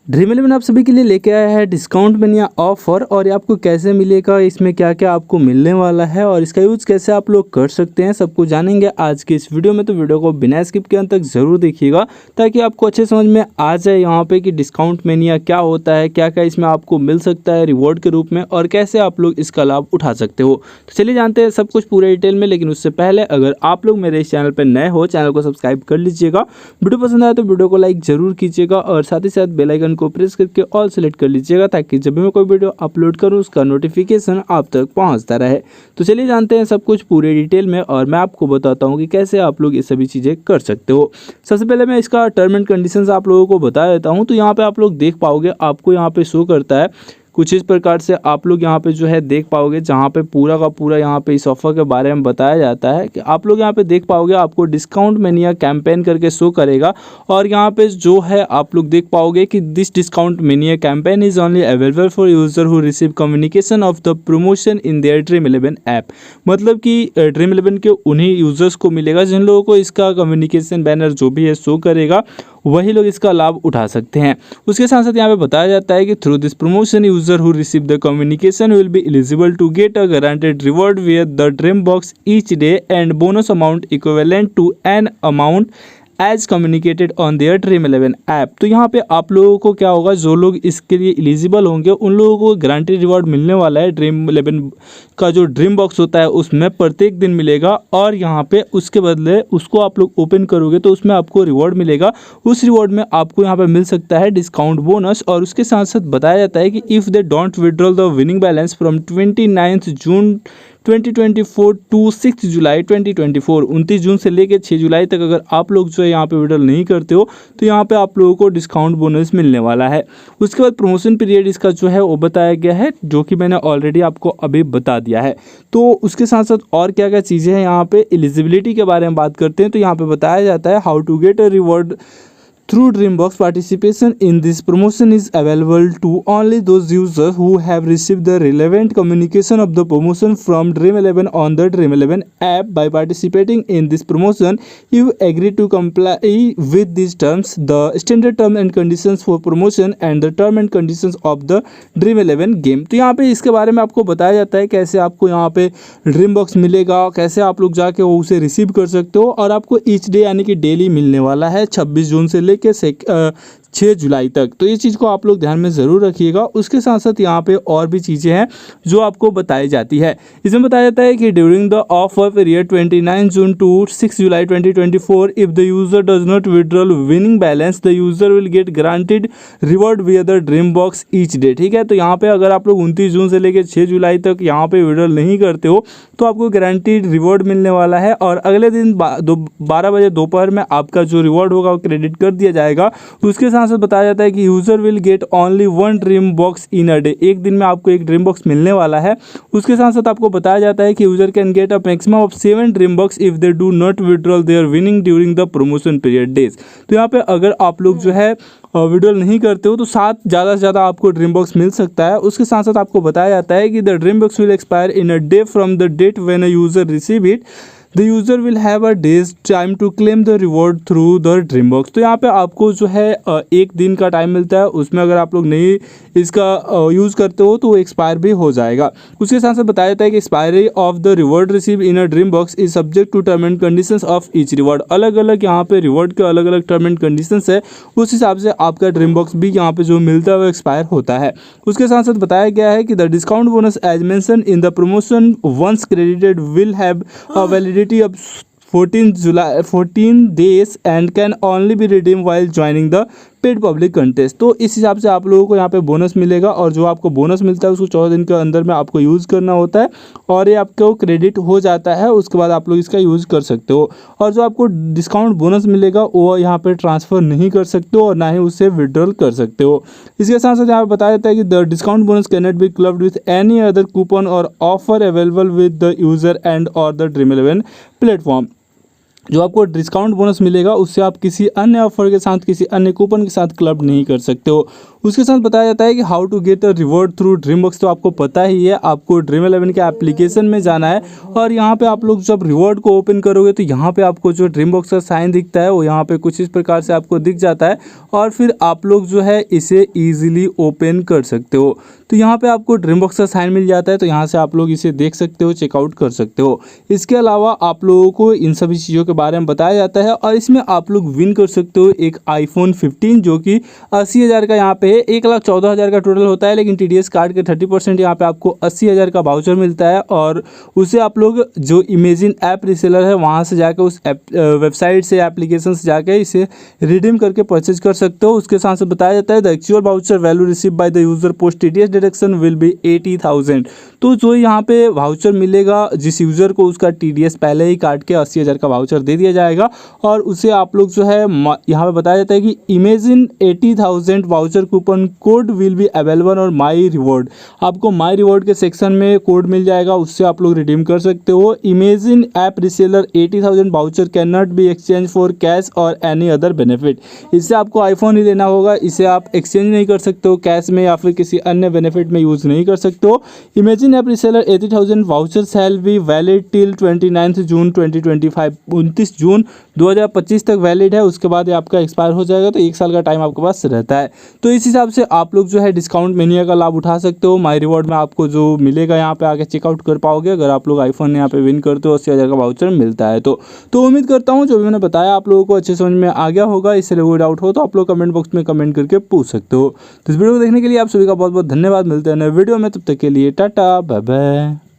Dream eleven आप सभी के लिए लेके आया है डिस्काउंट मनिया ऑफर। और ये आपको कैसे मिलेगा, इसमें क्या क्या आपको मिलने वाला है और इसका यूज़ कैसे आप लोग कर सकते हैं, सब कुछ जानेंगे आज की इस वीडियो में। तो वीडियो को बिना स्किप के अंत तक ज़रूर देखिएगा ताकि आपको अच्छे समझ में आ जाए यहाँ पे कि डिस्काउंट मनिया क्या होता है, क्या क्या इसमें आपको मिल सकता है रिवॉर्ड के रूप में और कैसे आप लोग इसका लाभ उठा सकते हो। तो चलिए जानते हैं सब कुछ पूरे डिटेल में। लेकिन उससे पहले अगर आप लोग मेरे इस चैनल पर नए हो, चैनल को सब्सक्राइब कर लीजिएगा। वीडियो पसंद आए तो वीडियो को लाइक ज़रूर कीजिएगा और साथ ही साथ बेल आइकन को प्रेस करके ऑल सेलेक्ट कर लीजिएगा ताकि जब भी मैं कोई वीडियो अपलोड करूं उसका नोटिफिकेशन आप तक पहुंचता रहे। तो चलिए जानते हैं सब कुछ पूरे डिटेल में और मैं आपको बताता हूं कि कैसे आप लोग ये सभी चीज़ें कर सकते हो। सबसे पहले मैं इसका टर्म एंड कंडीशंस आप लोगों को बता देता हूं। तो यहाँ पे आप लोग देख पाओगे, आपको यहाँ पे शो करता है कुछ इस प्रकार से। आप लोग यहाँ पे जो है देख पाओगे जहाँ पे पूरा का पूरा यहाँ पे इस ऑफर के बारे में बताया जाता है कि आप लोग यहाँ पे देख पाओगे, आपको डिस्काउंट मनिया कैंपेन करके शो करेगा। और यहाँ पे जो है आप लोग देख पाओगे कि this discount mania campaign is only available for user who receive communication of the promotion in their Dream Eleven app. मतलब कि ड्रीम इलेवन के उन्हीं यूजर्स को मिलेगा जिन लोगों को इसका कम्युनिकेशन बैनर जो भी है शो करेगा, वही लोग इसका लाभ उठा सकते हैं। उसके साथ साथ यहाँ पे बताया जाता है कि through this promotion user who receive the communication will be eligible to get a guaranteed reward with the dream box each day and bonus amount equivalent to an amount as communicated on their Dream Eleven app. तो यहाँ पे आप लोगों को क्या होगा, जो लोग इसके लिए एलिजिबल होंगे उन लोगों को गारंटेड रिवॉर्ड मिलने वाला है। ड्रीम इलेवन का जो ड्रीम बॉक्स होता है उसमें प्रत्येक दिन मिलेगा और यहाँ पे उसके बदले उसको आप लोग ओपन करोगे तो उसमें आपको रिवॉर्ड मिलेगा। उस रिवॉर्ड में आपको यहाँ पे मिल सकता है डिस्काउंट बोनस। और उसके साथ साथ बताया जाता है कि if they don't withdrawal the winning balance from 29 June 2024 to 6 July 2024, 29 जून से लेकर 6 जुलाई तक अगर आप लोग जो है यहाँ पे विड्रॉल नहीं करते हो तो यहाँ पे आप लोगों को डिस्काउंट बोनस मिलने वाला है। उसके बाद प्रमोशन पीरियड इसका जो है वो बताया गया है, जो कि मैंने ऑलरेडी आपको अभी बता दिया है। तो उसके साथ साथ और क्या क्या चीज़ें हैं, यहाँ पे एलिजिबिलिटी के बारे में बात करते हैं। तो यहाँ पे बताया जाता है how to get a reward through Dreambox. Participation in this promotion is available to only those users who have received the relevant communication of the promotion from Dream 11 on the Dream 11 app. By participating in this promotion, you agree to comply with these terms, the standard terms and conditions for promotion and the term and conditions of the Dream 11 game. तो यहाँ पे इसके बारे में आपको बताया जाता है कैसे आपको यहाँ पे ड्रीम बॉक्स मिलेगा, कैसे आप लोग जाके वो उसे रिसीव कर सकते हो। और आपको ईच डे यानी कि डेली मिलने वाला है 26 जून से लेकर 6 जुलाई तक। तो ये चीज़ को आप लोग ध्यान में ज़रूर रखिएगा। उसके साथ साथ यहाँ पे और भी चीज़ें हैं जो आपको बताई जाती है। इसमें बताया जाता है कि during the offer period 29 June to 6 July 2024, if the user does not withdrawal winning balance, the user will get granted reward with the dream box each day. ठीक है, तो यहाँ पे अगर आप लोग 29 जून से लेकर 6 जुलाई तक यहाँ पे विड्रॉल नहीं करते हो तो आपको गारंटीड रिवॉर्ड मिलने वाला है। और अगले दिन 12 बजे दोपहर में आपका जो रिवॉर्ड होगा वो क्रेडिट कर दिया जाएगा। उसके साथ साथ बताया जाता है कि user will get only 1 dream box in a day, एक दिन में आपको एक ड्रीम बॉक्स मिलने वाला है। उसके साथ साथ आपको बताया जाता है कि user can get a maximum of 7 dream box if they do not withdrawal there winning during the promotion period days. तो यहाँ पे अगर आप लोग जो है विड्रॉल नहीं करते हो तो 7 ज़्यादा से ज़्यादा आपको ड्रीम बॉक्स मिल सकता है। उसके साथ साथ आपको बताया जाता है कि the dream box will expire in a day from the date when a user receive it, the user will have a day's time to claim the reward through the dream box. तो यहाँ पे आपको जो है एक दिन का time मिलता है, उसमें अगर आप लोग नहीं इसका यूज़ करते हो तो वो एक्सपायर भी हो जाएगा। उसके साथ साथ बताया जाता है कि expiry of the reward receive in a dream box is subject to term and conditions of each reward. अलग अलग यहाँ पे रिवॉर्ड के अलग अलग टर्म एंड कंडीशंस है, उस हिसाब से आपका ड्रीम बॉक्स भी यहाँ पे जो मिलता है वो एक्सपायर होता है। उसके साथ साथ बताया गया है कि the discount bonus as mention in the promotion once credited will have a validity of 14 days and can only be redeemed while joining the paid public contest. तो इस हिसाब से आप लोगों को यहाँ पे बोनस मिलेगा और जो आपको बोनस मिलता है उसको 14 दिन के अंदर में आपको यूज़ करना होता है और ये आपको क्रेडिट हो जाता है। उसके बाद आप लोग इसका यूज़ कर सकते हो और जो आपको डिस्काउंट बोनस मिलेगा वो यहाँ पे ट्रांसफ़र नहीं कर सकते हो और ना ही उससे विड्रॉल कर सकते हो। इसके साथ साथ यहाँ पे बताया जाता है कि the discount bonus can not be clubbed with any other coupon और offer available with the user end और द ड्रीम 11 प्लेटफॉर्म। जो आपको डिस्काउंट बोनस मिलेगा उससे आप किसी अन्य ऑफर के साथ, किसी अन्य कूपन के साथ क्लब नहीं कर सकते हो। उसके साथ बताया जाता है कि how to get a reward through Dream Box, तो आपको पता ही है, आपको ड्रीम 11 के एप्लीकेशन में जाना है और यहाँ पे आप लोग जब रिवॉर्ड को ओपन करोगे तो यहाँ पे आपको जो ड्रीमबॉक्स का साइन दिखता है वो यहाँ पे कुछ इस प्रकार से आपको दिख जाता है और फिर आप लोग जो है इसे ईजिली ओपन कर सकते हो। तो यहाँ पे आपको ड्रीमबॉक्स का साइन मिल जाता है, तो यहाँ से आप लोग इसे देख सकते हो, चेकआउट कर सकते हो। इसके अलावा आप लोगों को इन सभी चीज़ों के बारे में बताया जाता है और इसमें आप लोग विन कर सकते हो एक iPhone 15 जो कि 80,000 का यहाँ पे है। 1,14,000 का टोटल होता है, लेकिन TDS कार्ड के 30% यहाँ पे आपको 80,000 का वाउचर मिलता है और उसे आप लोग जो इमेजिन ऐप रीसेलर है वहाँ से जाकर उस वेबसाइट से, एप्लीकेशन से जाकर इसे रिडीम करके परचेज कर सकते हो। उसके साथ से बताया जाता है the actual voucher value receive by the user post TDS deduction will be 80,000। तो जो यहाँ पे वाउचर मिलेगा जिस यूज़र को, उसका TDS पहले ही काट के 80,000 का वाउचर दे दिया जाएगा और उसे आप लोग जो है यहाँ पे बताया जाता है कि imagine 80,000 voucher coupon code will be available और माई रिवॉर्ड, आपको माई रिवॉर्ड के सेक्शन में कोड मिल जाएगा, उससे आप लोग रिडीम कर सकते हो। Imagine app reseller 80,000 voucher can not be exchange for cash और एनी अदर बेनिफिट। इससे आपको आईफोन ही लेना होगा, इसे आप एक्सचेंज नहीं कर सकते हो कैश में या फिर किसी अन्य बेनिफिट में यूज़ नहीं कर सकते हो। Imagine app reseller 80,000 voucher shall be valid till 29 जून 2025, 29 जून 2025 तक वैलिड है। उसके बाद ये आपका एक्सपायर हो जाएगा, तो 1 साल का टाइम आपके पास रहता है। तो इस हिसाब से आप लोग जो है डिस्काउंट मेनिया का लाभ उठा सकते हो। माई रिवॉर्ड में आपको जो मिलेगा यहाँ पे आके चेकआउट कर पाओगे अगर आप लोग आईफोन यहाँ पे विन करते हो, 80,000 का वाउचर मिलता है। तो उम्मीद करता हूँ जो भी मैंने बताया आप लोगों को अच्छे समझ में आ गया होगा। इससे कोई डाउट हो तो आप लोग कमेंट बॉक्स में कमेंट करके पूछ सकते हो। तो इस वीडियो को देखने के लिए आप सभी का बहुत बहुत धन्यवाद। मिलते हैं नए वीडियो में, तब तक के लिए टाटा बाय बाय।